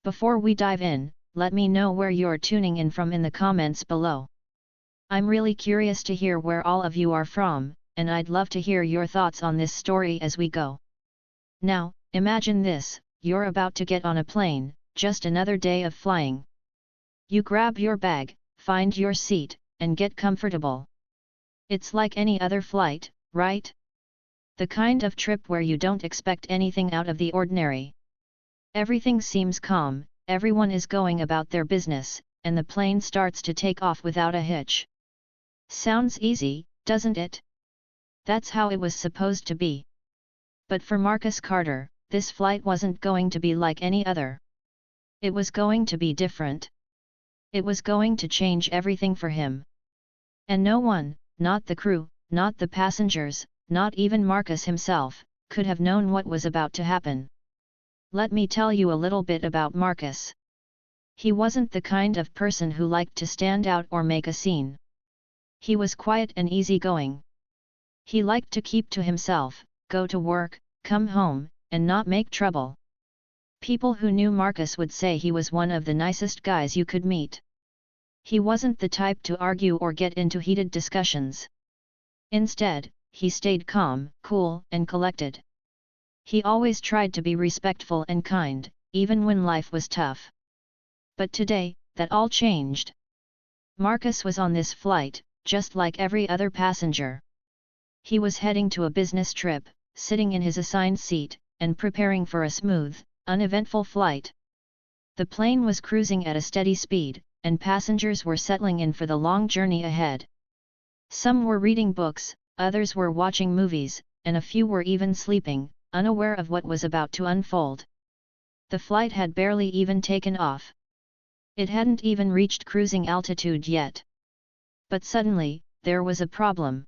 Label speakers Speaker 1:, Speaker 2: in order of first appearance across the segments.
Speaker 1: Before we dive in, let me know where you're tuning in from in the comments below. I'm really curious to hear where all of you are from, and I'd love to hear your thoughts on this story as we go. Now, imagine this, you're about to get on a plane, just another day of flying. You grab your bag, find your seat, and get comfortable. It's like any other flight, right? The kind of trip where you don't expect anything out of the ordinary. Everything seems calm, everyone is going about their business, and the plane starts to take off without a hitch. Sounds easy, doesn't it? That's how it was supposed to be. But for Marcus Carter, this flight wasn't going to be like any other. It was going to be different. It was going to change everything for him. And no one, not the crew, not the passengers, not even Marcus himself, could have known what was about to happen. Let me tell you a little bit about Marcus. He wasn't the kind of person who liked to stand out or make a scene. He was quiet and easygoing. He liked to keep to himself, go to work, come home, and not make trouble. People who knew Marcus would say he was one of the nicest guys you could meet. He wasn't the type to argue or get into heated discussions. Instead, he stayed calm, cool, and collected. He always tried to be respectful and kind, even when life was tough. But today, that all changed. Marcus was on this flight, just like every other passenger. He was heading to a business trip, sitting in his assigned seat, and preparing for a smooth, uneventful flight. The plane was cruising at a steady speed, and passengers were settling in for the long journey ahead. Some were reading books, others were watching movies, and a few were even sleeping, unaware of what was about to unfold. The flight had barely even taken off. It hadn't even reached cruising altitude yet. But suddenly, there was a problem.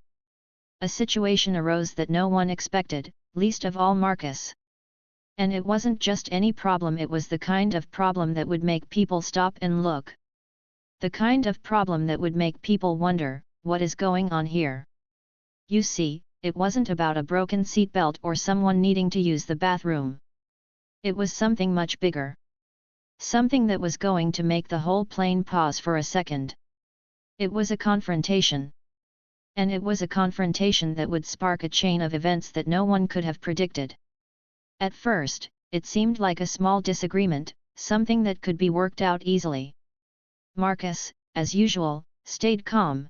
Speaker 1: A situation arose that no one expected, least of all Marcus. And it wasn't just any problem, it was the kind of problem that would make people stop and look. The kind of problem that would make people wonder, what is going on here? You see, it wasn't about a broken seatbelt or someone needing to use the bathroom. It was something much bigger. Something that was going to make the whole plane pause for a second. It was a confrontation. And it was a confrontation that would spark a chain of events that no one could have predicted. At first, it seemed like a small disagreement, something that could be worked out easily. Marcus, as usual, stayed calm.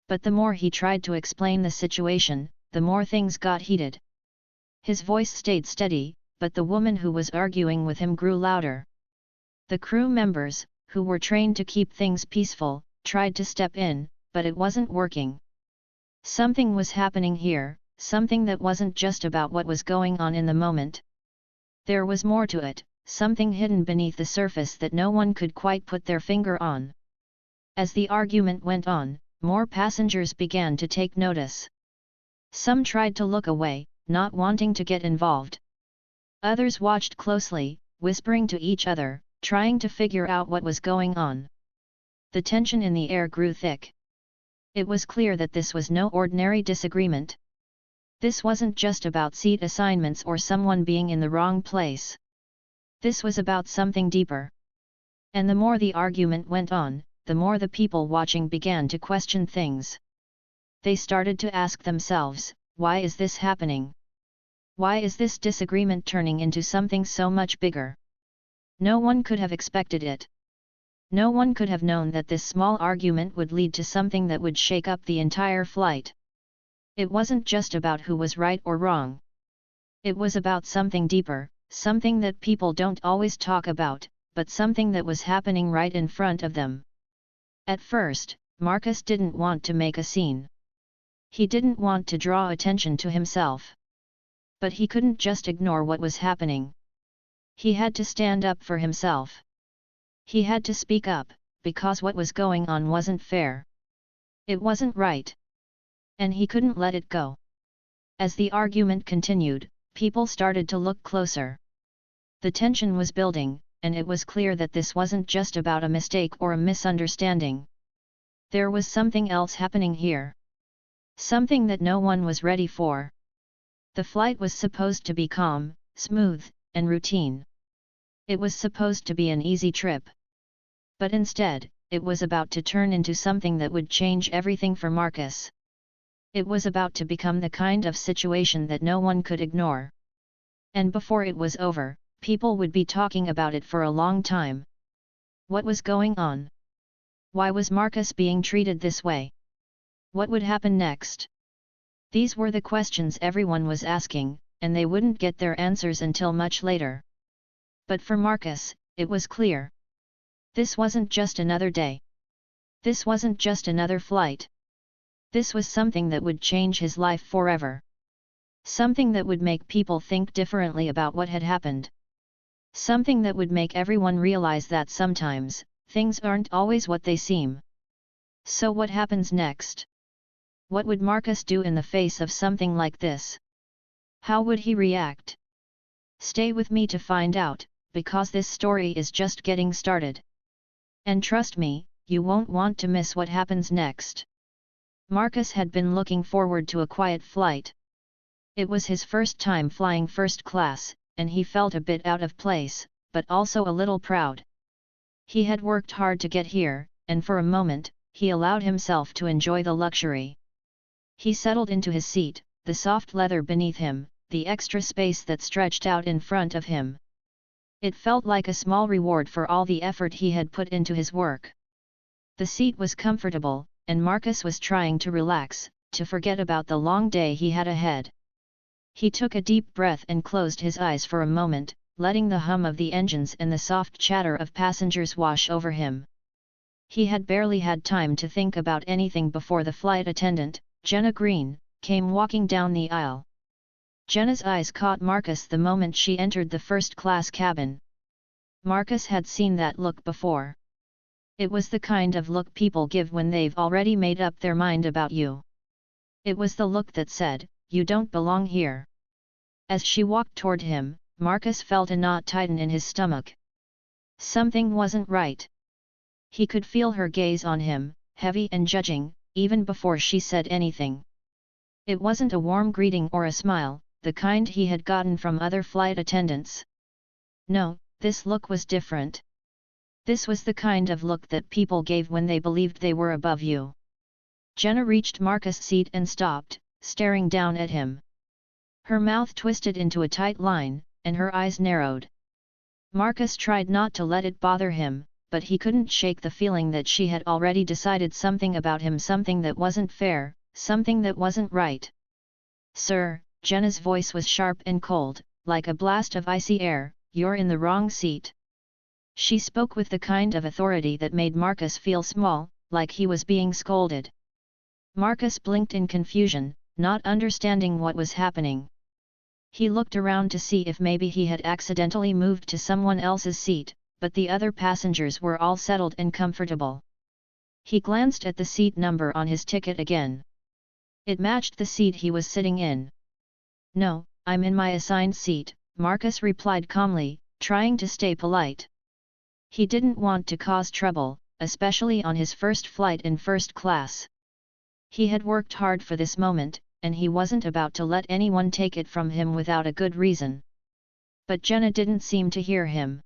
Speaker 1: But the more he tried to explain the situation, the more things got heated. His voice stayed steady, but the woman who was arguing with him grew louder. The crew members, who were trained to keep things peaceful, tried to step in, but it wasn't working. Something was happening here, something that wasn't just about what was going on in the moment. There was more to it, something hidden beneath the surface that no one could quite put their finger on. As the argument went on, more passengers began to take notice. Some tried to look away, not wanting to get involved. Others watched closely, whispering to each other, trying to figure out what was going on. The tension in the air grew thick. It was clear that this was no ordinary disagreement. This wasn't just about seat assignments or someone being in the wrong place. This was about something deeper. And the more the argument went on, the more the people watching began to question things. They started to ask themselves, why is this happening? Why is this disagreement turning into something so much bigger? No one could have expected it. No one could have known that this small argument would lead to something that would shake up the entire flight. It wasn't just about who was right or wrong. It was about something deeper, something that people don't always talk about, but something that was happening right in front of them. At first, Marcus didn't want to make a scene. He didn't want to draw attention to himself. But he couldn't just ignore what was happening. He had to stand up for himself. He had to speak up, because what was going on wasn't fair. It wasn't right. And he couldn't let it go. As the argument continued, people started to look closer. The tension was building, and it was clear that this wasn't just about a mistake or a misunderstanding. There was something else happening here. Something that no one was ready for. The flight was supposed to be calm, smooth, and routine. It was supposed to be an easy trip. But instead, it was about to turn into something that would change everything for Marcus. It was about to become the kind of situation that no one could ignore. And before it was over, people would be talking about it for a long time. What was going on? Why was Marcus being treated this way? What would happen next? These were the questions everyone was asking, and they wouldn't get their answers until much later. But for Marcus, it was clear. This wasn't just another day. This wasn't just another flight. This was something that would change his life forever. Something that would make people think differently about what had happened. Something that would make everyone realize that sometimes, things aren't always what they seem. So what happens next? What would Marcus do in the face of something like this? How would he react? Stay with me to find out, because this story is just getting started. And trust me, you won't want to miss what happens next. Marcus had been looking forward to a quiet flight. It was his first time flying first class, and he felt a bit out of place, but also a little proud. He had worked hard to get here, and for a moment, he allowed himself to enjoy the luxury. He settled into his seat, the soft leather beneath him, the extra space that stretched out in front of him. It felt like a small reward for all the effort he had put into his work. The seat was comfortable, and Marcus was trying to relax, to forget about the long day he had ahead. He took a deep breath and closed his eyes for a moment, letting the hum of the engines and the soft chatter of passengers wash over him. He had barely had time to think about anything before the flight attendant, Jenna Green, came walking down the aisle. Jenna's eyes caught Marcus the moment she entered the first-class cabin. Marcus had seen that look before. It was the kind of look people give when they've already made up their mind about you. It was the look that said, "You don't belong here." As she walked toward him, Marcus felt a knot tighten in his stomach. Something wasn't right. He could feel her gaze on him, heavy and judging, even before she said anything. It wasn't a warm greeting or a smile, the kind he had gotten from other flight attendants. No, this look was different. This was the kind of look that people gave when they believed they were above you. Jenna reached Marcus' seat and stopped, staring down at him. Her mouth twisted into a tight line, and her eyes narrowed. Marcus tried not to let it bother him, but he couldn't shake the feeling that she had already decided something about him, something that wasn't fair, something that wasn't right. "Sir," Jenna's voice was sharp and cold, like a blast of icy air, "you're in the wrong seat." She spoke with the kind of authority that made Marcus feel small, like he was being scolded. Marcus blinked in confusion, not understanding what was happening. He looked around to see if maybe he had accidentally moved to someone else's seat, but the other passengers were all settled and comfortable. He glanced at the seat number on his ticket again. It matched the seat he was sitting in. "No, I'm in my assigned seat," Marcus replied calmly, trying to stay polite. He didn't want to cause trouble, especially on his first flight in first class. He had worked hard for this moment, and he wasn't about to let anyone take it from him without a good reason. But Jenna didn't seem to hear him.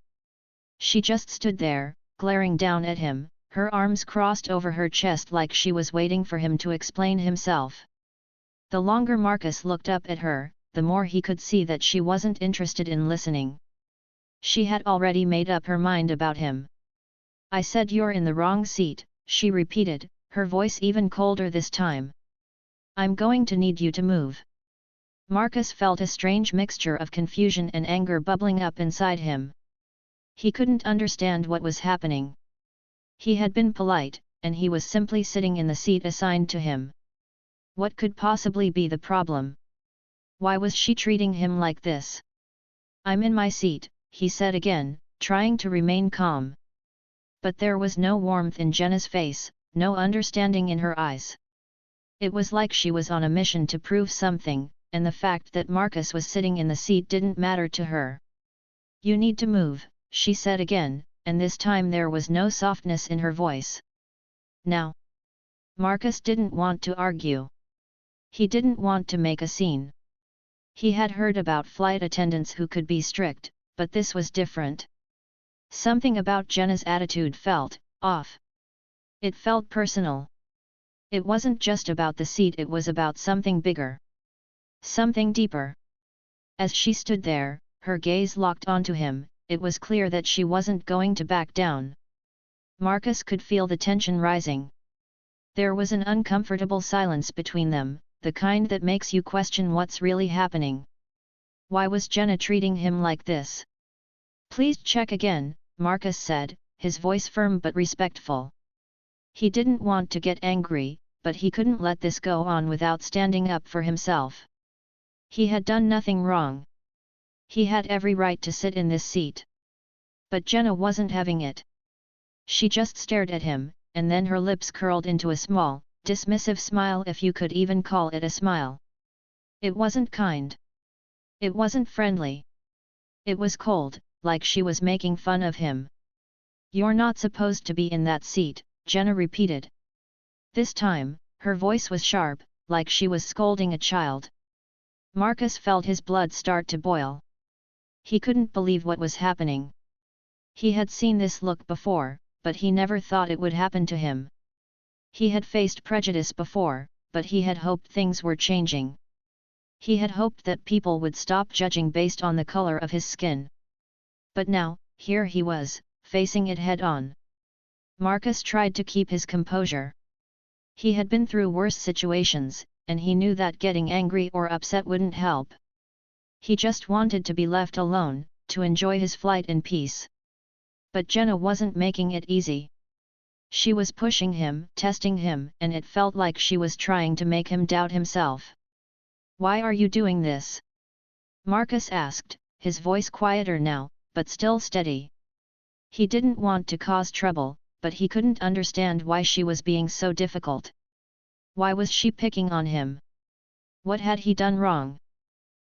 Speaker 1: She just stood there, glaring down at him, her arms crossed over her chest like she was waiting for him to explain himself. The longer Marcus looked up at her, the more he could see that she wasn't interested in listening. She had already made up her mind about him. "I said you're in the wrong seat," she repeated, her voice even colder this time. "I'm going to need you to move." Marcus felt a strange mixture of confusion and anger bubbling up inside him. He couldn't understand what was happening. He had been polite, and he was simply sitting in the seat assigned to him. What could possibly be the problem? Why was she treating him like this? "I'm in my seat," he said again, trying to remain calm. But there was no warmth in Jenna's face, no understanding in her eyes. It was like she was on a mission to prove something, and the fact that Marcus was sitting in the seat didn't matter to her. "You need to move," she said again, and this time there was no softness in her voice. "Now." Marcus didn't want to argue. He didn't want to make a scene. He had heard about flight attendants who could be strict, but this was different. Something about Jenna's attitude felt off. It felt personal. It wasn't just about the seat, it was about something bigger. Something deeper. As she stood there, her gaze locked onto him, it was clear that she wasn't going to back down. Marcus could feel the tension rising. There was an uncomfortable silence between them, the kind that makes you question what's really happening. Why was Jenna treating him like this? Please check again, Marcus said, his voice firm but respectful. He didn't want to get angry, but he couldn't let this go on without standing up for himself. He had done nothing wrong. He had every right to sit in this seat. But Jenna wasn't having it. She just stared at him, and then her lips curled into a small, dismissive smile, if you could even call it a smile. It wasn't kind. It wasn't friendly. It was cold, like she was making fun of him. You're not supposed to be in that seat, Jenna repeated. This time, her voice was sharp, like she was scolding a child. Marcus felt his blood start to boil. He couldn't believe what was happening. He had seen this look before, but he never thought it would happen to him. He had faced prejudice before, but he had hoped things were changing. He had hoped that people would stop judging based on the color of his skin. But now, here he was, facing it head-on. Marcus tried to keep his composure. He had been through worse situations, and he knew that getting angry or upset wouldn't help. He just wanted to be left alone, to enjoy his flight in peace. But Jenna wasn't making it easy. She was pushing him, testing him, and it felt like she was trying to make him doubt himself. Why are you doing this? Marcus asked, his voice quieter now, but still steady. He didn't want to cause trouble, but he couldn't understand why she was being so difficult. Why was she picking on him? What had he done wrong?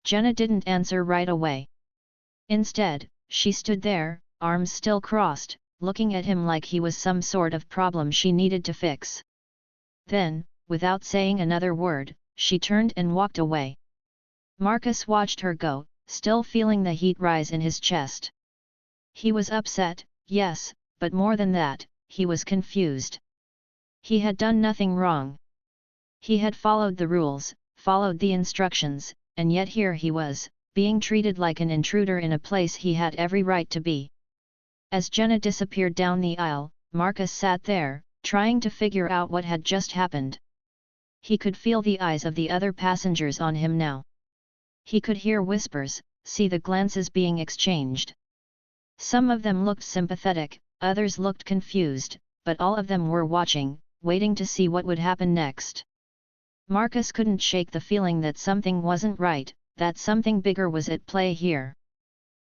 Speaker 1: Jenna didn't answer right away. Instead, she stood there, arms still crossed, looking at him like he was some sort of problem she needed to fix. Then, without saying another word, she turned and walked away. Marcus watched her go, still feeling the heat rise in his chest. He was upset, yes, but more than that, he was confused. He had done nothing wrong. He had followed the rules, followed the instructions, and yet here he was, being treated like an intruder in a place he had every right to be. As Jenna disappeared down the aisle, Marcus sat there, trying to figure out what had just happened. He could feel the eyes of the other passengers on him now. He could hear whispers, see the glances being exchanged. Some of them looked sympathetic, others looked confused, but all of them were watching, waiting to see what would happen next. Marcus couldn't shake the feeling that something wasn't right, that something bigger was at play here.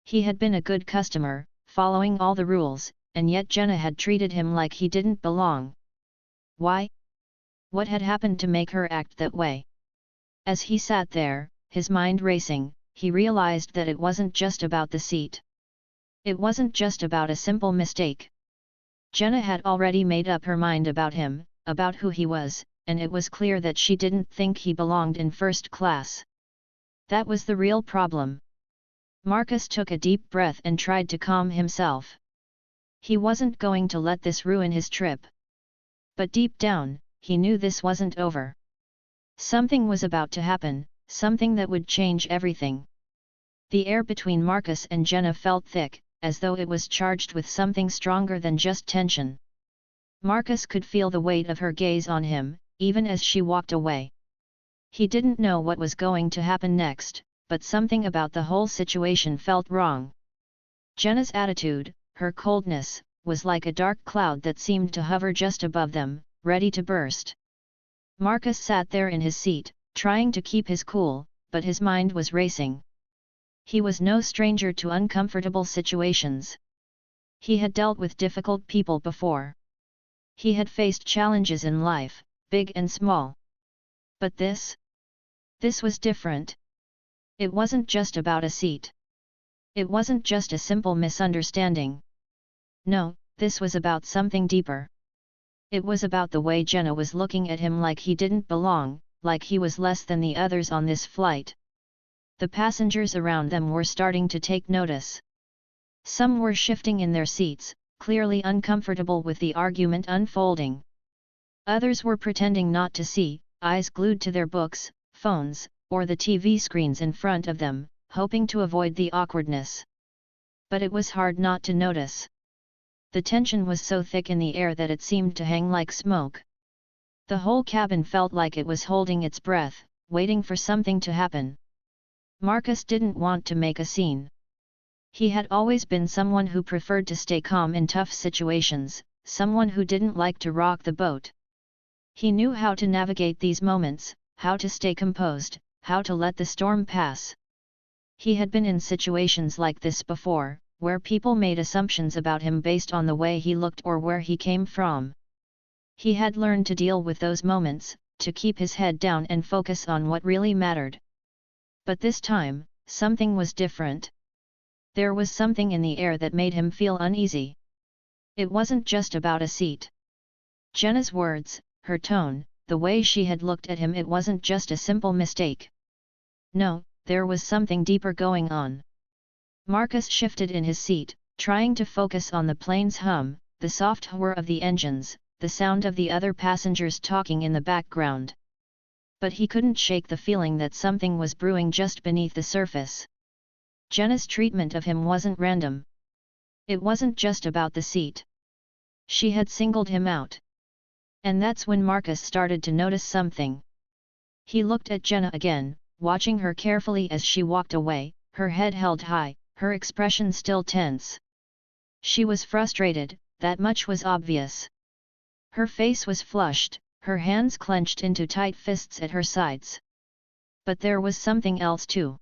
Speaker 1: He had been a good customer, following all the rules, and yet Jenna had treated him like he didn't belong. Why? What had happened to make her act that way? As he sat there, his mind racing, he realized that it wasn't just about the seat. It wasn't just about a simple mistake. Jenna had already made up her mind about him, about who he was, and it was clear that she didn't think he belonged in first class. That was the real problem. Marcus took a deep breath and tried to calm himself. He wasn't going to let this ruin his trip. But deep down, he knew this wasn't over. Something was about to happen, something that would change everything. The air between Marcus and Jenna felt thick, as though it was charged with something stronger than just tension. Marcus could feel the weight of her gaze on him, even as she walked away. He didn't know what was going to happen next, but something about the whole situation felt wrong. Jenna's attitude, her coldness, was like a dark cloud that seemed to hover just above them, ready to burst. Marcus sat there in his seat, trying to keep his cool, but his mind was racing. He was no stranger to uncomfortable situations. He had dealt with difficult people before. He had faced challenges in life, big and small. But this was different. It wasn't just about a seat. It wasn't just a simple misunderstanding. No, this was about something deeper. It was about the way Jenna was looking at him like he didn't belong, like he was less than the others on this flight. The passengers around them were starting to take notice. Some were shifting in their seats, clearly uncomfortable with the argument unfolding. Others were pretending not to see, eyes glued to their books, phones, or the TV screens in front of them, hoping to avoid the awkwardness. But it was hard not to notice. The tension was so thick in the air that it seemed to hang like smoke. The whole cabin felt like it was holding its breath, waiting for something to happen. Marcus didn't want to make a scene. He had always been someone who preferred to stay calm in tough situations, someone who didn't like to rock the boat. He knew how to navigate these moments, how to stay composed, how to let the storm pass. He had been in situations like this before, where people made assumptions about him based on the way he looked or where he came from. He had learned to deal with those moments, to keep his head down and focus on what really mattered. But this time, something was different. There was something in the air that made him feel uneasy. It wasn't just about a seat. Jenna's words, her tone, the way she had looked at him, it wasn't just a simple mistake. No, there was something deeper going on. Marcus shifted in his seat, trying to focus on the plane's hum, the soft whir of the engines, the sound of the other passengers talking in the background. But he couldn't shake the feeling that something was brewing just beneath the surface. Jenna's treatment of him wasn't random. It wasn't just about the seat. She had singled him out. And that's when Marcus started to notice something. He looked at Jenna again, watching her carefully as she walked away, her head held high, her expression still tense. She was frustrated, that much was obvious. Her face was flushed, her hands clenched into tight fists at her sides. But there was something else too.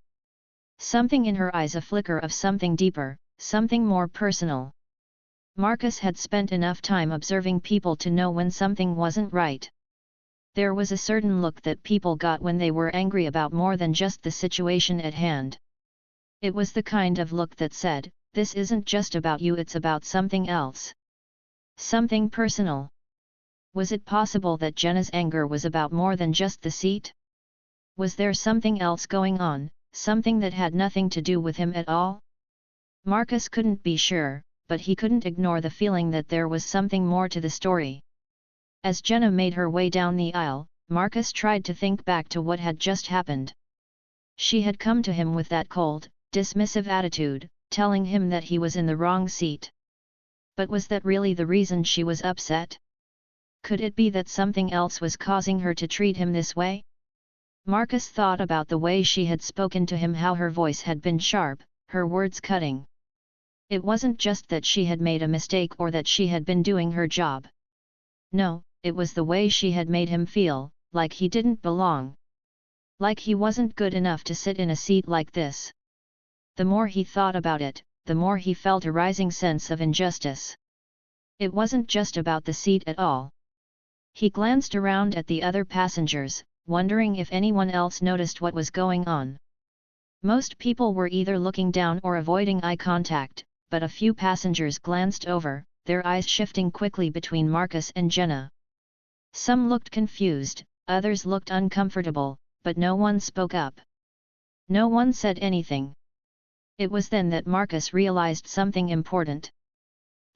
Speaker 1: Something in her eyes, a flicker of something deeper, something more personal. Marcus had spent enough time observing people to know when something wasn't right. There was a certain look that people got when they were angry about more than just the situation at hand. It was the kind of look that said, "This isn't just about you, it's about something else. Something personal." Was it possible that Jenna's anger was about more than just the seat? Was there something else going on, something that had nothing to do with him at all? Marcus couldn't be sure, but he couldn't ignore the feeling that there was something more to the story. As Jenna made her way down the aisle, Marcus tried to think back to what had just happened. She had come to him with that cold, dismissive attitude, telling him that he was in the wrong seat. But was that really the reason she was upset? Could it be that something else was causing her to treat him this way? Marcus thought about the way she had spoken to him, how her voice had been sharp, her words cutting. It wasn't just that she had made a mistake or that she had been doing her job. No, it was the way she had made him feel, like he didn't belong. Like he wasn't good enough to sit in a seat like this. The more he thought about it, the more he felt a rising sense of injustice. It wasn't just about the seat at all. He glanced around at the other passengers, wondering if anyone else noticed what was going on. Most people were either looking down or avoiding eye contact, but a few passengers glanced over, their eyes shifting quickly between Marcus and Jenna. Some looked confused, others looked uncomfortable, but no one spoke up. No one said anything. It was then that Marcus realized something important.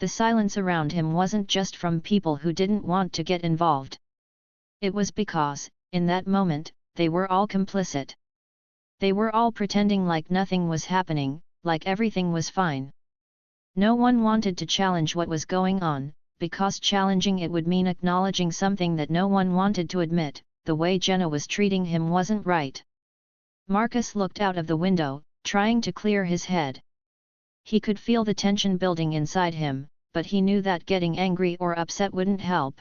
Speaker 1: The silence around him wasn't just from people who didn't want to get involved. It was because, in that moment, they were all complicit. They were all pretending like nothing was happening, like everything was fine. No one wanted to challenge what was going on, because challenging it would mean acknowledging something that no one wanted to admit: the way Jenna was treating him wasn't right. Marcus looked out of the window, trying to clear his head. He could feel the tension building inside him, but he knew that getting angry or upset wouldn't help.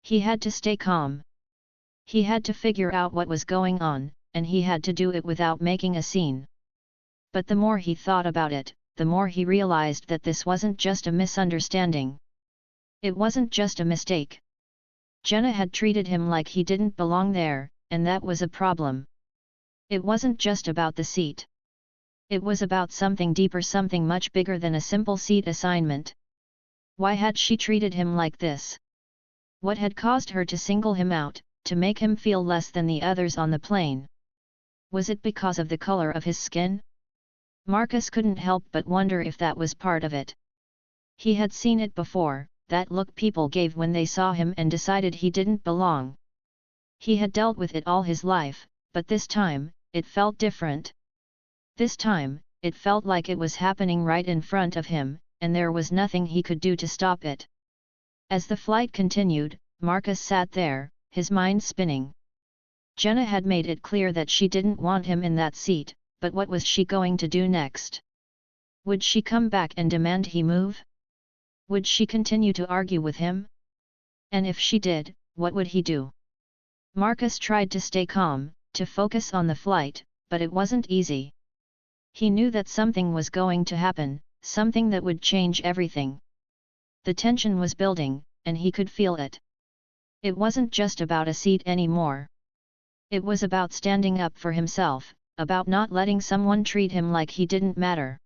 Speaker 1: He had to stay calm. He had to figure out what was going on, and he had to do it without making a scene. But the more he thought about it, the more he realized that this wasn't just a misunderstanding. It wasn't just a mistake. Jenna had treated him like he didn't belong there, and that was a problem. It wasn't just about the seat. It was about something deeper, something much bigger than a simple seat assignment. Why had she treated him like this? What had caused her to single him out, to make him feel less than the others on the plane? Was it because of the color of his skin? Marcus couldn't help but wonder if that was part of it. He had seen it before, that look people gave when they saw him and decided he didn't belong. He had dealt with it all his life, but this time, it felt different. This time, it felt like it was happening right in front of him, and there was nothing he could do to stop it. As the flight continued, Marcus sat there, his mind spinning. Jenna had made it clear that she didn't want him in that seat, but what was she going to do next? Would she come back and demand he move? Would she continue to argue with him? And if she did, what would he do? Marcus tried to stay calm, to focus on the flight, but it wasn't easy. He knew that something was going to happen, something that would change everything. The tension was building, and he could feel it. It wasn't just about a seat anymore. It was about standing up for himself, about not letting someone treat him like he didn't matter.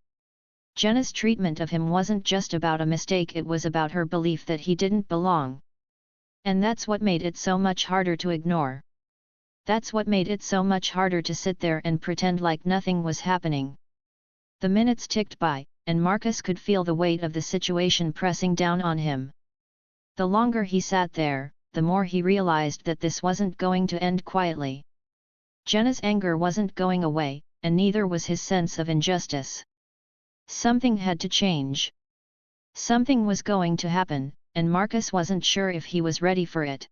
Speaker 1: Jenna's treatment of him wasn't just about a mistake, it was about her belief that he didn't belong. And that's what made it so much harder to ignore. That's what made it so much harder to sit there and pretend like nothing was happening. The minutes ticked by, and Marcus could feel the weight of the situation pressing down on him. The longer he sat there, the more he realized that this wasn't going to end quietly. Jenna's anger wasn't going away, and neither was his sense of injustice. Something had to change. Something was going to happen, and Marcus wasn't sure if he was ready for it.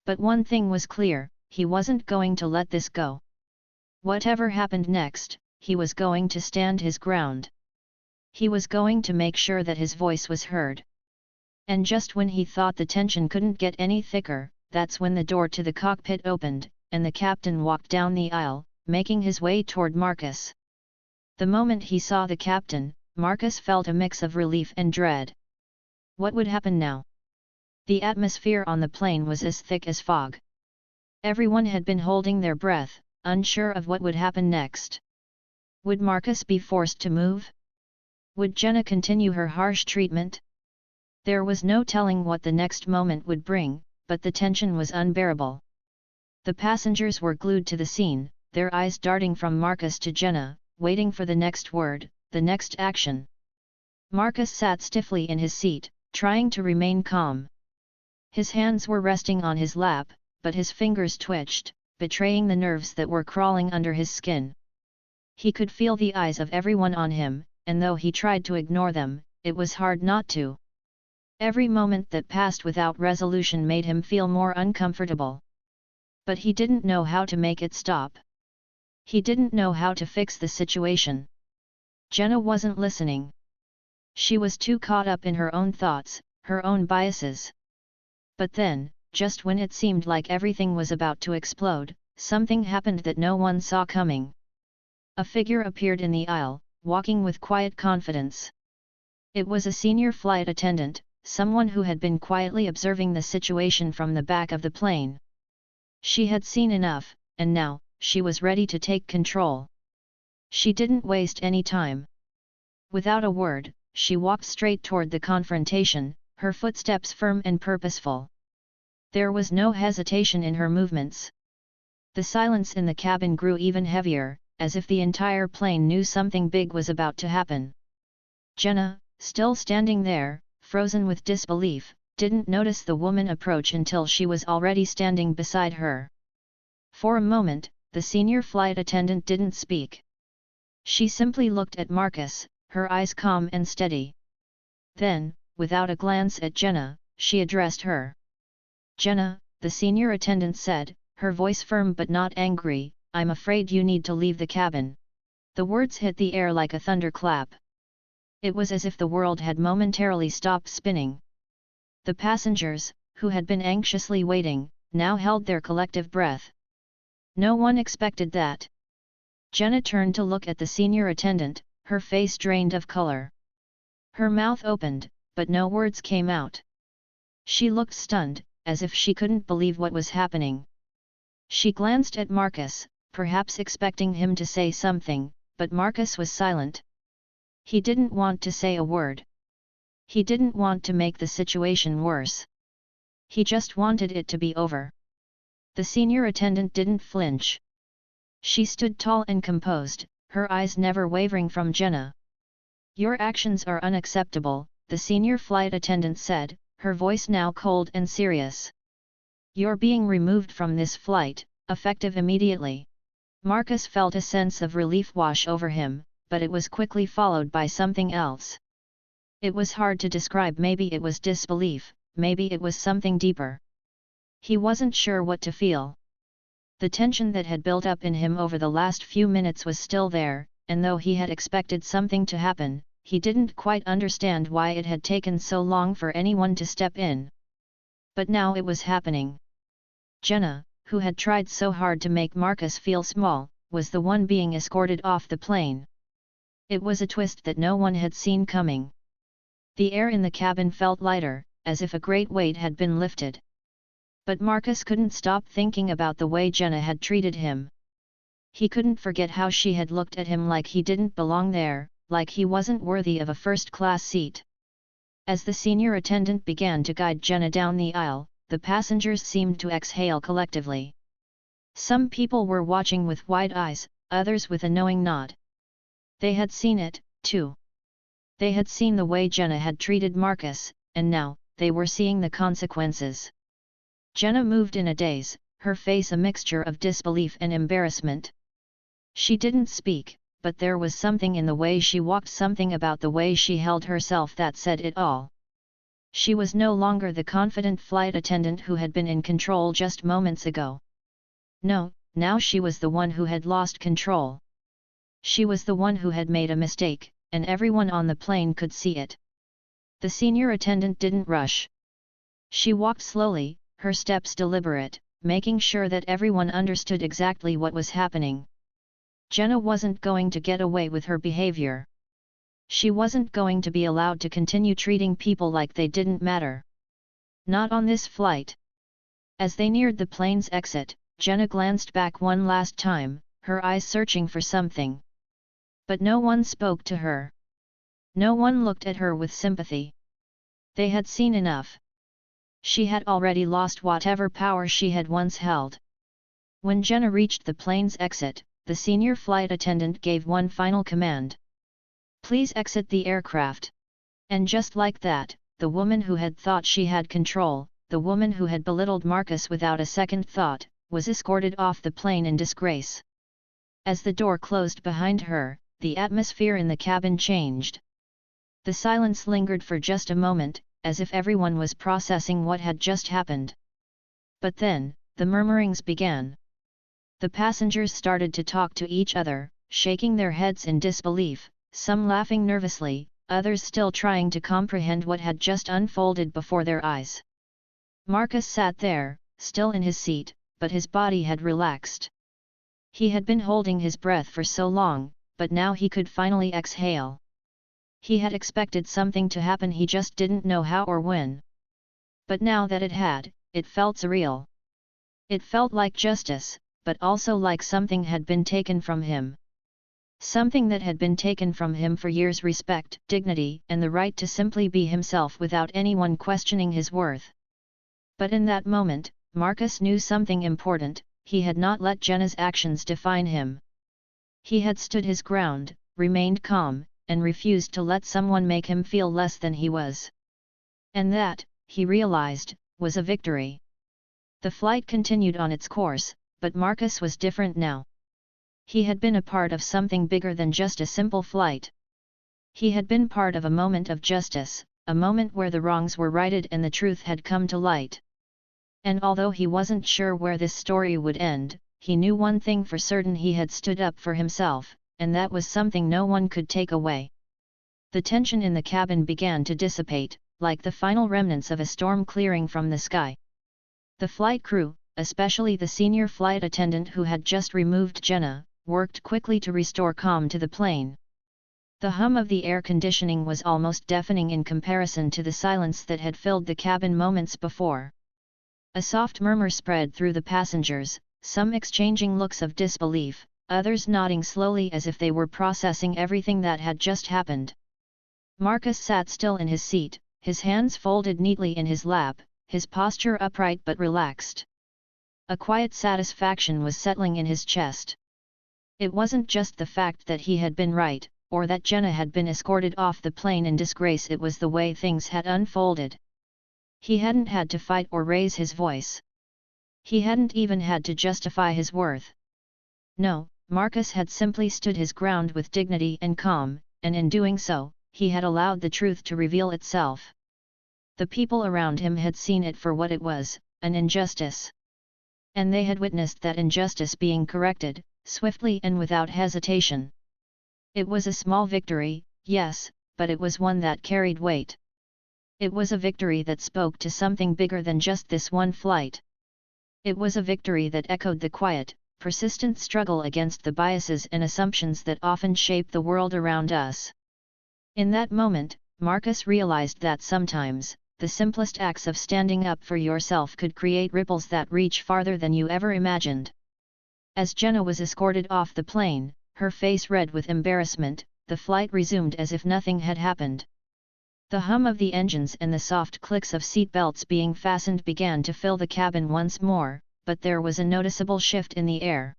Speaker 1: But one thing was clear, he wasn't going to let this go. Whatever happened next, he was going to stand his ground. He was going to make sure that his voice was heard. And just when he thought the tension couldn't get any thicker, that's when the door to the cockpit opened, and the captain walked down the aisle, making his way toward Marcus. The moment he saw the captain, Marcus felt a mix of relief and dread. What would happen now? The atmosphere on the plane was as thick as fog. Everyone had been holding their breath, unsure of what would happen next. Would Marcus be forced to move? Would Jenna continue her harsh treatment? There was no telling what the next moment would bring, but the tension was unbearable. The passengers were glued to the scene, their eyes darting from Marcus to Jenna, waiting for the next word, the next action. Marcus sat stiffly in his seat, trying to remain calm. His hands were resting on his lap, but his fingers twitched, betraying the nerves that were crawling under his skin. He could feel the eyes of everyone on him, and though he tried to ignore them, it was hard not to. Every moment that passed without resolution made him feel more uncomfortable. But he didn't know how to make it stop. He didn't know how to fix the situation. Jenna wasn't listening. She was too caught up in her own thoughts, her own biases. But then, just when it seemed like everything was about to explode, something happened that no one saw coming. A figure appeared in the aisle, walking with quiet confidence. It was a senior flight attendant, someone who had been quietly observing the situation from the back of the plane. She had seen enough, and now, she was ready to take control. She didn't waste any time. Without a word, she walked straight toward the confrontation, her footsteps firm and purposeful. There was no hesitation in her movements. The silence in the cabin grew even heavier, as if the entire plane knew something big was about to happen. Jenna, still standing there, frozen with disbelief, didn't notice the woman approach until she was already standing beside her. For a moment, the senior flight attendant didn't speak. She simply looked at Marcus, her eyes calm and steady. Then, without a glance at Jenna, she addressed her. "Jenna," the senior attendant said, her voice firm but not angry, "I'm afraid you need to leave the cabin." The words hit the air like a thunderclap. It was as if the world had momentarily stopped spinning. The passengers, who had been anxiously waiting, now held their collective breath. No one expected that. Jenna turned to look at the senior attendant, her face drained of color. Her mouth opened, but no words came out. She looked stunned, as if she couldn't believe what was happening. She glanced at Marcus, perhaps expecting him to say something, but Marcus was silent. He didn't want to say a word. He didn't want to make the situation worse. He just wanted it to be over. The senior attendant didn't flinch. She stood tall and composed, her eyes never wavering from Jenna. "Your actions are unacceptable," the senior flight attendant said, her voice now cold and serious. "You're being removed from this flight, effective immediately." Marcus felt a sense of relief wash over him, but it was quickly followed by something else. It was hard to describe. Maybe it was disbelief, maybe it was something deeper. He wasn't sure what to feel. The tension that had built up in him over the last few minutes was still there, and though he had expected something to happen, he didn't quite understand why it had taken so long for anyone to step in. But now it was happening. Jenna, who had tried so hard to make Marcus feel small, was the one being escorted off the plane. It was a twist that no one had seen coming. The air in the cabin felt lighter, as if a great weight had been lifted. But Marcus couldn't stop thinking about the way Jenna had treated him. He couldn't forget how she had looked at him like he didn't belong there, like he wasn't worthy of a first-class seat. As the senior attendant began to guide Jenna down the aisle, the passengers seemed to exhale collectively. Some people were watching with wide eyes, others with a knowing nod. They had seen it, too. They had seen the way Jenna had treated Marcus, and now, they were seeing the consequences. Jenna moved in a daze, her face a mixture of disbelief and embarrassment. She didn't speak, but there was something in the way she walked, something about the way she held herself that said it all. She was no longer the confident flight attendant who had been in control just moments ago. No, now she was the one who had lost control. She was the one who had made a mistake, and everyone on the plane could see it. The senior attendant didn't rush. She walked slowly, her steps deliberate, making sure that everyone understood exactly what was happening. Jenna wasn't going to get away with her behavior. She wasn't going to be allowed to continue treating people like they didn't matter. Not on this flight. As they neared the plane's exit, Jenna glanced back one last time, her eyes searching for something. But no one spoke to her. No one looked at her with sympathy. They had seen enough. She had already lost whatever power she had once held. When Jenna reached the plane's exit, the senior flight attendant gave one final command. "Please exit the aircraft." And just like that, the woman who had thought she had control, the woman who had belittled Marcus without a second thought, was escorted off the plane in disgrace. As the door closed behind her, the atmosphere in the cabin changed. The silence lingered for just a moment, as if everyone was processing what had just happened. But then, the murmurings began. The passengers started to talk to each other, shaking their heads in disbelief, some laughing nervously, others still trying to comprehend what had just unfolded before their eyes. Marcus sat there, still in his seat, but his body had relaxed. He had been holding his breath for so long, but now he could finally exhale. He had expected something to happen, he just didn't know how or when. But now that it had, it felt surreal. It felt like justice, but also like something had been taken from him. Something that had been taken from him for years: respect, dignity, and the right to simply be himself without anyone questioning his worth. But in that moment, Marcus knew something important: he had not let Jenna's actions define him. He had stood his ground, remained calm, and refused to let someone make him feel less than he was. And that, he realized, was a victory. The flight continued on its course, but Marcus was different now. He had been a part of something bigger than just a simple flight. He had been part of a moment of justice, a moment where the wrongs were righted and the truth had come to light. And although he wasn't sure where this story would end, he knew one thing for certain: he had stood up for himself, and that was something no one could take away. The tension in the cabin began to dissipate, like the final remnants of a storm clearing from the sky. The flight crew, especially the senior flight attendant who had just removed Jenna, worked quickly to restore calm to the plane. The hum of the air conditioning was almost deafening in comparison to the silence that had filled the cabin moments before. A soft murmur spread through the passengers, some exchanging looks of disbelief, others nodding slowly as if they were processing everything that had just happened. Marcus sat still in his seat, his hands folded neatly in his lap, his posture upright but relaxed. A quiet satisfaction was settling in his chest. It wasn't just the fact that he had been right, or that Jenna had been escorted off the plane in disgrace, it was the way things had unfolded. He hadn't had to fight or raise his voice. He hadn't even had to justify his worth. No, Marcus had simply stood his ground with dignity and calm, and in doing so, he had allowed the truth to reveal itself. The people around him had seen it for what it was, an injustice. And they had witnessed that injustice being corrected, swiftly and without hesitation. It was a small victory, yes, but it was one that carried weight. It was a victory that spoke to something bigger than just this one flight. It was a victory that echoed the quiet, persistent struggle against the biases and assumptions that often shape the world around us. In that moment, Marcus realized that sometimes, the simplest acts of standing up for yourself could create ripples that reach farther than you ever imagined. As Jenna was escorted off the plane, her face red with embarrassment, the flight resumed as if nothing had happened. The hum of the engines and the soft clicks of seat belts being fastened began to fill the cabin once more, but there was a noticeable shift in the air.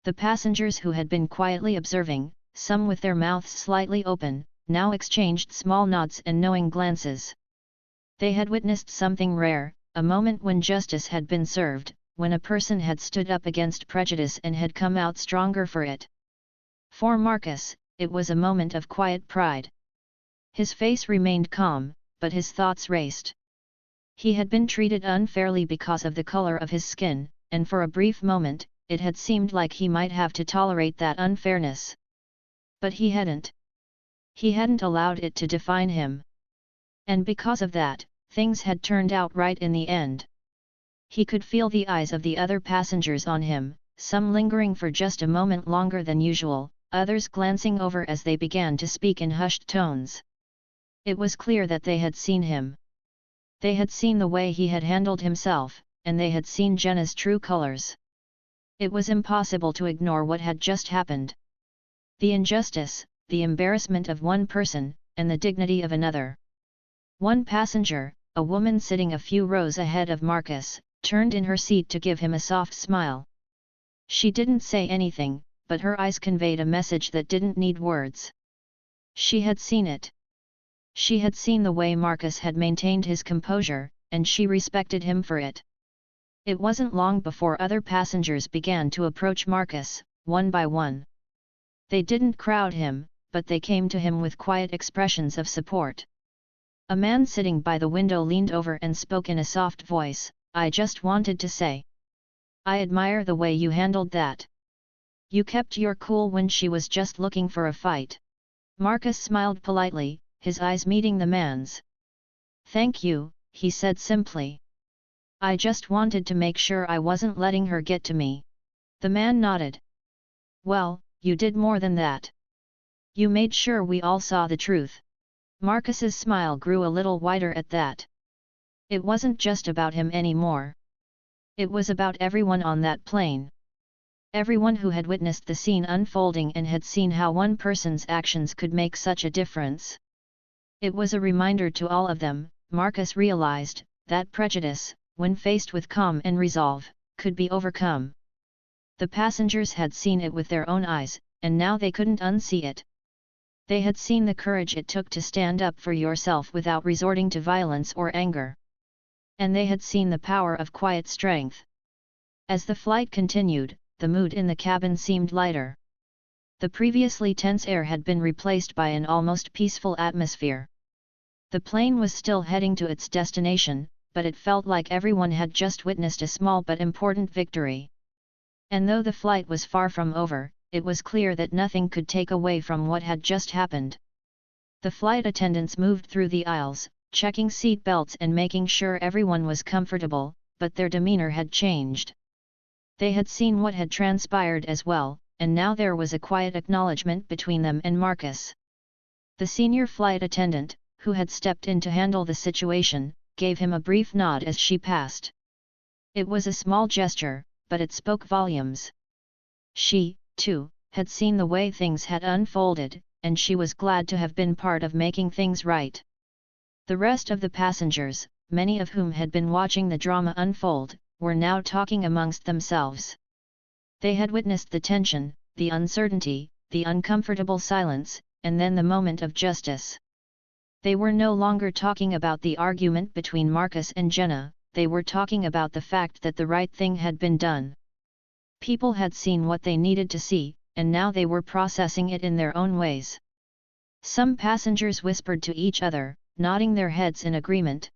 Speaker 1: The passengers who had been quietly observing, some with their mouths slightly open, now exchanged small nods and knowing glances. They had witnessed something rare, a moment when justice had been served, when a person had stood up against prejudice and had come out stronger for it. For Marcus, it was a moment of quiet pride. His face remained calm, but his thoughts raced. He had been treated unfairly because of the color of his skin, and for a brief moment, it had seemed like he might have to tolerate that unfairness. But he hadn't. He hadn't allowed it to define him. And because of that, things had turned out right in the end. He could feel the eyes of the other passengers on him, some lingering for just a moment longer than usual, others glancing over as they began to speak in hushed tones. It was clear that they had seen him. They had seen the way he had handled himself, and they had seen Jenna's true colors. It was impossible to ignore what had just happened. The injustice, the embarrassment of one person, and the dignity of another. One passenger, a woman sitting a few rows ahead of Marcus, turned in her seat to give him a soft smile. She didn't say anything, but her eyes conveyed a message that didn't need words. She had seen it. She had seen the way Marcus had maintained his composure, and she respected him for it. It wasn't long before other passengers began to approach Marcus, one by one. They didn't crowd him, but they came to him with quiet expressions of support. A man sitting by the window leaned over and spoke in a soft voice, "I just wanted to say, I admire the way you handled that. You kept your cool when she was just looking for a fight." Marcus smiled politely, his eyes meeting the man's. "Thank you," he said simply. "I just wanted to make sure I wasn't letting her get to me." The man nodded. "Well, you did more than that. You made sure we all saw the truth." Marcus's smile grew a little wider at that. It wasn't just about him anymore. It was about everyone on that plane. Everyone who had witnessed the scene unfolding and had seen how one person's actions could make such a difference. It was a reminder to all of them, Marcus realized, that prejudice, when faced with calm and resolve, could be overcome. The passengers had seen it with their own eyes, and now they couldn't unsee it. They had seen the courage it took to stand up for yourself without resorting to violence or anger. And they had seen the power of quiet strength. As the flight continued, the mood in the cabin seemed lighter. The previously tense air had been replaced by an almost peaceful atmosphere. The plane was still heading to its destination, but it felt like everyone had just witnessed a small but important victory. And though the flight was far from over, it was clear that nothing could take away from what had just happened. The flight attendants moved through the aisles, checking seat belts and making sure everyone was comfortable, but their demeanor had changed. They had seen what had transpired as well, and now there was a quiet acknowledgement between them and Marcus. The senior flight attendant, who had stepped in to handle the situation, gave him a brief nod as she passed. It was a small gesture, but it spoke volumes. She, too, had seen the way things had unfolded, and she was glad to have been part of making things right. The rest of the passengers, many of whom had been watching the drama unfold, were now talking amongst themselves. They had witnessed the tension, the uncertainty, the uncomfortable silence, and then the moment of justice. They were no longer talking about the argument between Marcus and Jenna, they were talking about the fact that the right thing had been done. People had seen what they needed to see, and now they were processing it in their own ways. Some passengers whispered to each other, nodding their heads in agreement.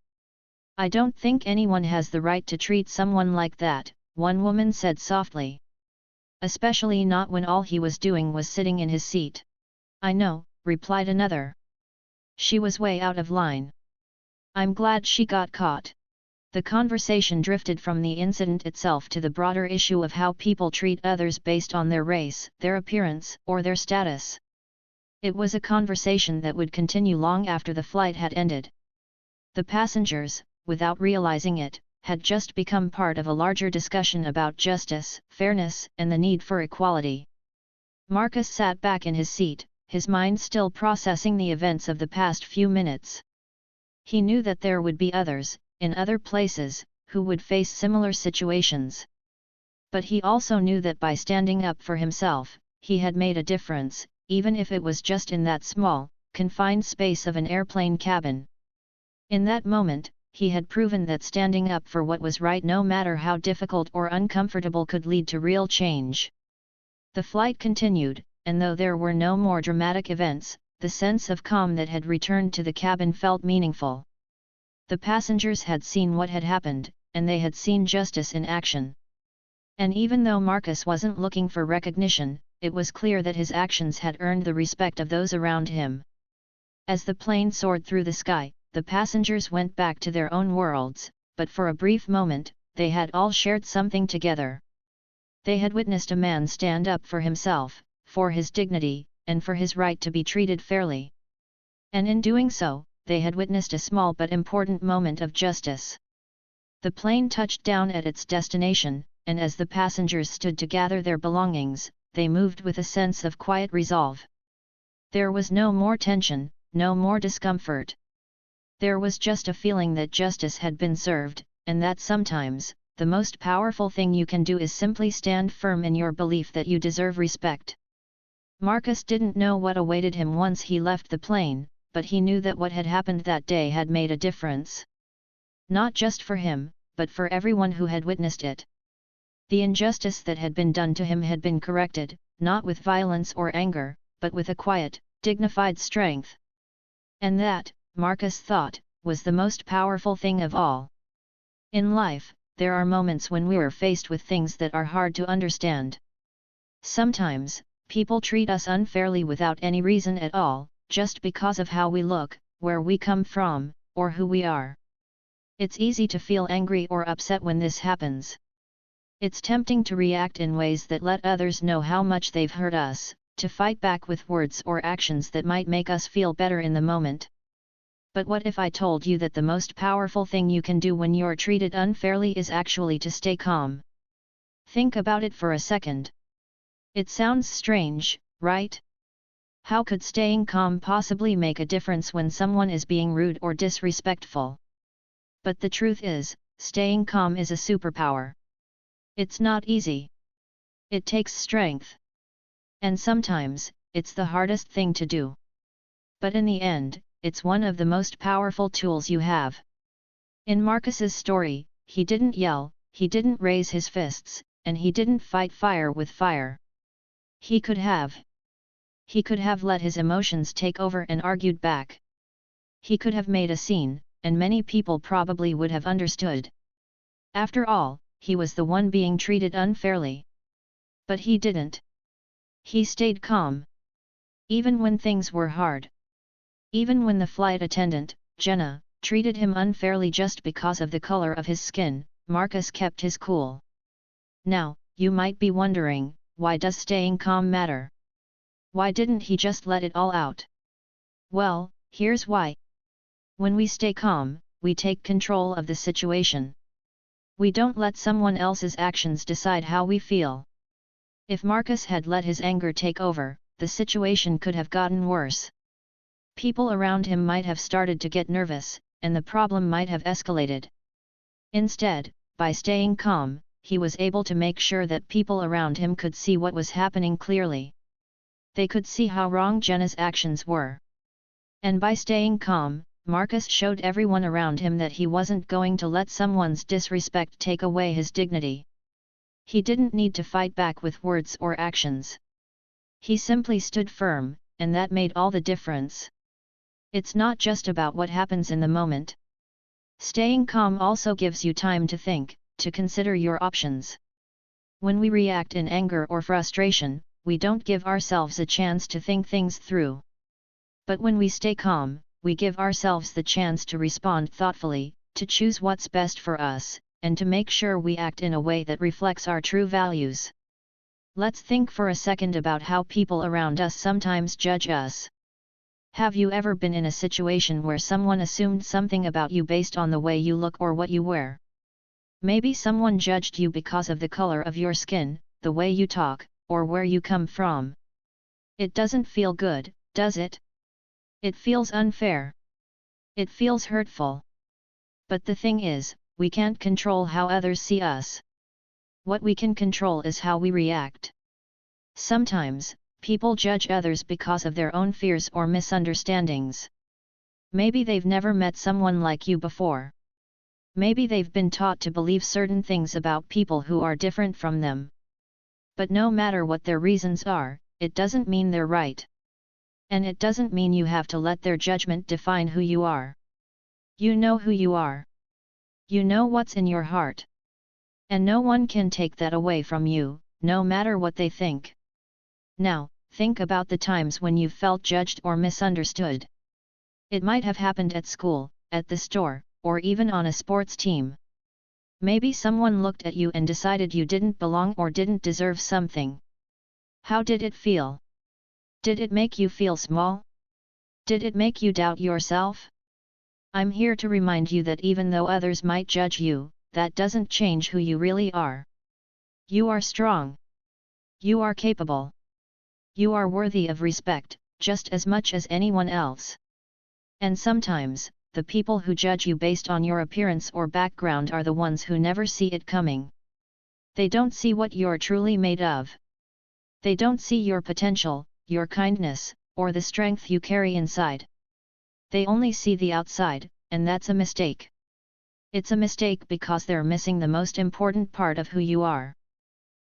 Speaker 1: "I don't think anyone has the right to treat someone like that," one woman said softly. "Especially not when all he was doing was sitting in his seat." "I know," replied another. "She was way out of line. I'm glad she got caught." The conversation drifted from the incident itself to the broader issue of how people treat others based on their race, their appearance, or their status. It was a conversation that would continue long after the flight had ended. The passengers, without realizing it, had just become part of a larger discussion about justice, fairness, and the need for equality. Marcus sat back in his seat, his mind still processing the events of the past few minutes. He knew that there would be others, in other places, who would face similar situations. But he also knew that by standing up for himself, he had made a difference, even if it was just in that small, confined space of an airplane cabin. In that moment, he had proven that standing up for what was right no matter how difficult or uncomfortable could lead to real change. The flight continued, and though there were no more dramatic events, the sense of calm that had returned to the cabin felt meaningful. The passengers had seen what had happened, and they had seen justice in action. And even though Marcus wasn't looking for recognition, it was clear that his actions had earned the respect of those around him. As the plane soared through the sky, the passengers went back to their own worlds, but for a brief moment, they had all shared something together. They had witnessed a man stand up for himself, for his dignity, and for his right to be treated fairly. And in doing so, they had witnessed a small but important moment of justice. The plane touched down at its destination, and as the passengers stood to gather their belongings, they moved with a sense of quiet resolve. There was no more tension, no more discomfort. There was just a feeling that justice had been served, and that sometimes, the most powerful thing you can do is simply stand firm in your belief that you deserve respect. Marcus didn't know what awaited him once he left the plane, but he knew that what had happened that day had made a difference. Not just for him, but for everyone who had witnessed it. The injustice that had been done to him had been corrected, not with violence or anger, but with a quiet, dignified strength. And that, Marcus thought, was the most powerful thing of all. In life, there are moments when we're faced with things that are hard to understand. Sometimes, people treat us unfairly without any reason at all, just because of how we look, where we come from, or who we are. It's easy to feel angry or upset when this happens. It's tempting to react in ways that let others know how much they've hurt us, to fight back with words or actions that might make us feel better in the moment. But what if I told you that the most powerful thing you can do when you're treated unfairly is actually to stay calm? Think about it for a second. It sounds strange, right? How could staying calm possibly make a difference when someone is being rude or disrespectful? But the truth is, staying calm is a superpower. It's not easy. It takes strength. And sometimes, it's the hardest thing to do. But in the end, it's one of the most powerful tools you have. In Marcus's story, he didn't yell, he didn't raise his fists, and he didn't fight fire with fire. He could have. He could have let his emotions take over and argued back. He could have made a scene, and many people probably would have understood. After all, he was the one being treated unfairly. But he didn't. He stayed calm. Even when things were hard. Even when the flight attendant, Jenna, treated him unfairly just because of the color of his skin, Marcus kept his cool. Now, you might be wondering, why does staying calm matter? Why didn't he just let it all out? Well, here's why. When we stay calm, we take control of the situation. We don't let someone else's actions decide how we feel. If Marcus had let his anger take over, the situation could have gotten worse. People around him might have started to get nervous, and the problem might have escalated. Instead, by staying calm, he was able to make sure that people around him could see what was happening clearly. They could see how wrong Jenna's actions were. And by staying calm, Marcus showed everyone around him that he wasn't going to let someone's disrespect take away his dignity. He didn't need to fight back with words or actions. He simply stood firm, and that made all the difference. It's not just about what happens in the moment. Staying calm also gives you time to think, to consider your options. When we react in anger or frustration, we don't give ourselves a chance to think things through. But when we stay calm, we give ourselves the chance to respond thoughtfully, to choose what's best for us, and to make sure we act in a way that reflects our true values. Let's think for a second about how people around us sometimes judge us. Have you ever been in a situation where someone assumed something about you based on the way you look or what you wear? Maybe someone judged you because of the color of your skin, the way you talk, or where you come from. It doesn't feel good, does it? It feels unfair. It feels hurtful. But the thing is, we can't control how others see us. What we can control is how we react. Sometimes, people judge others because of their own fears or misunderstandings. Maybe they've never met someone like you before. Maybe they've been taught to believe certain things about people who are different from them. But no matter what their reasons are, it doesn't mean they're right. And it doesn't mean you have to let their judgment define who you are. You know who you are. You know what's in your heart. And no one can take that away from you, no matter what they think. Now, think about the times when you felt judged or misunderstood. It might have happened at school, at the store, or even on a sports team. Maybe someone looked at you and decided you didn't belong or didn't deserve something. How did it feel? Did it make you feel small? Did it make you doubt yourself? I'm here to remind you that even though others might judge you, that doesn't change who you really are. You are strong. You are capable. You are worthy of respect, just as much as anyone else. And sometimes, the people who judge you based on your appearance or background are the ones who never see it coming. They don't see what you're truly made of. They don't see your potential, your kindness, or the strength you carry inside. They only see the outside, and that's a mistake. It's a mistake because they're missing the most important part of who you are.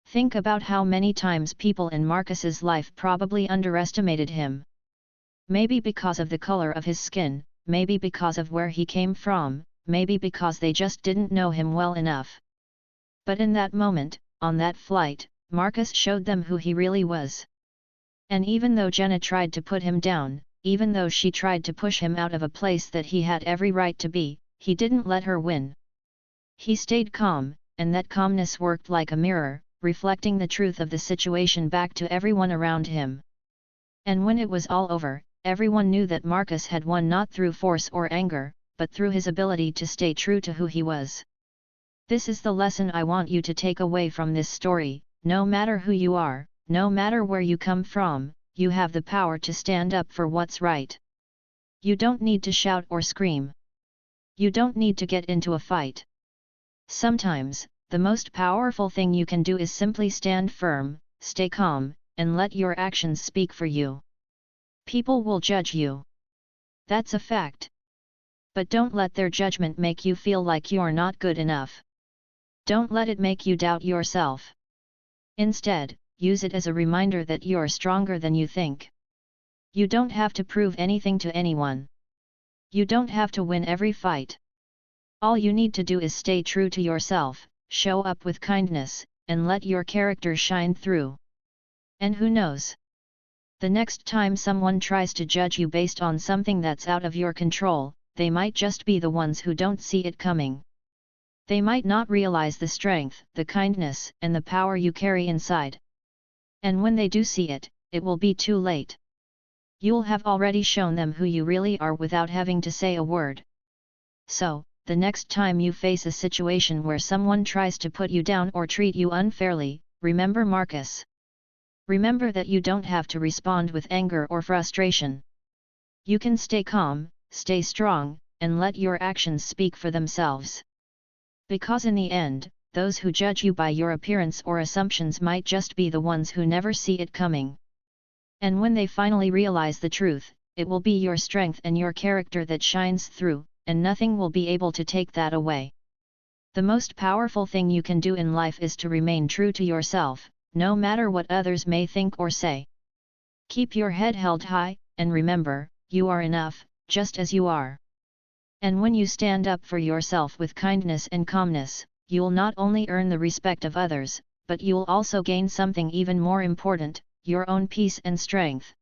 Speaker 1: Think about how many times people in Marcus's life probably underestimated him. Maybe because of the color of his skin, maybe because of where he came from, maybe because they just didn't know him well enough. But in that moment, on that flight, Marcus showed them who he really was. And even though Jenna tried to put him down, even though she tried to push him out of a place that he had every right to be, he didn't let her win. He stayed calm, and that calmness worked like a mirror, reflecting the truth of the situation back to everyone around him. And when it was all over, everyone knew that Marcus had won not through force or anger, but through his ability to stay true to who he was. This is the lesson I want you to take away from this story: no matter who you are, no matter where you come from, you have the power to stand up for what's right. You don't need to shout or scream. You don't need to get into a fight. Sometimes, the most powerful thing you can do is simply stand firm, stay calm, and let your actions speak for you. People will judge you. That's a fact. But don't let their judgment make you feel like you're not good enough. Don't let it make you doubt yourself. Instead, use it as a reminder that you're stronger than you think. You don't have to prove anything to anyone. You don't have to win every fight. All you need to do is stay true to yourself, show up with kindness, and let your character shine through. And who knows? The next time someone tries to judge you based on something that's out of your control, they might just be the ones who don't see it coming. They might not realize the strength, the kindness, and the power you carry inside. And when they do see it, it will be too late. You'll have already shown them who you really are without having to say a word. So, the next time you face a situation where someone tries to put you down or treat you unfairly, remember Marcus. Remember that you don't have to respond with anger or frustration. You can stay calm, stay strong, and let your actions speak for themselves. Because in the end, those who judge you by your appearance or assumptions might just be the ones who never see it coming. And when they finally realize the truth, it will be your strength and your character that shines through, and nothing will be able to take that away. The most powerful thing you can do in life is to remain true to yourself, no matter what others may think or say. Keep your head held high, and remember, you are enough, just as you are. And when you stand up for yourself with kindness and calmness, you'll not only earn the respect of others, but you'll also gain something even more important, your own peace and strength.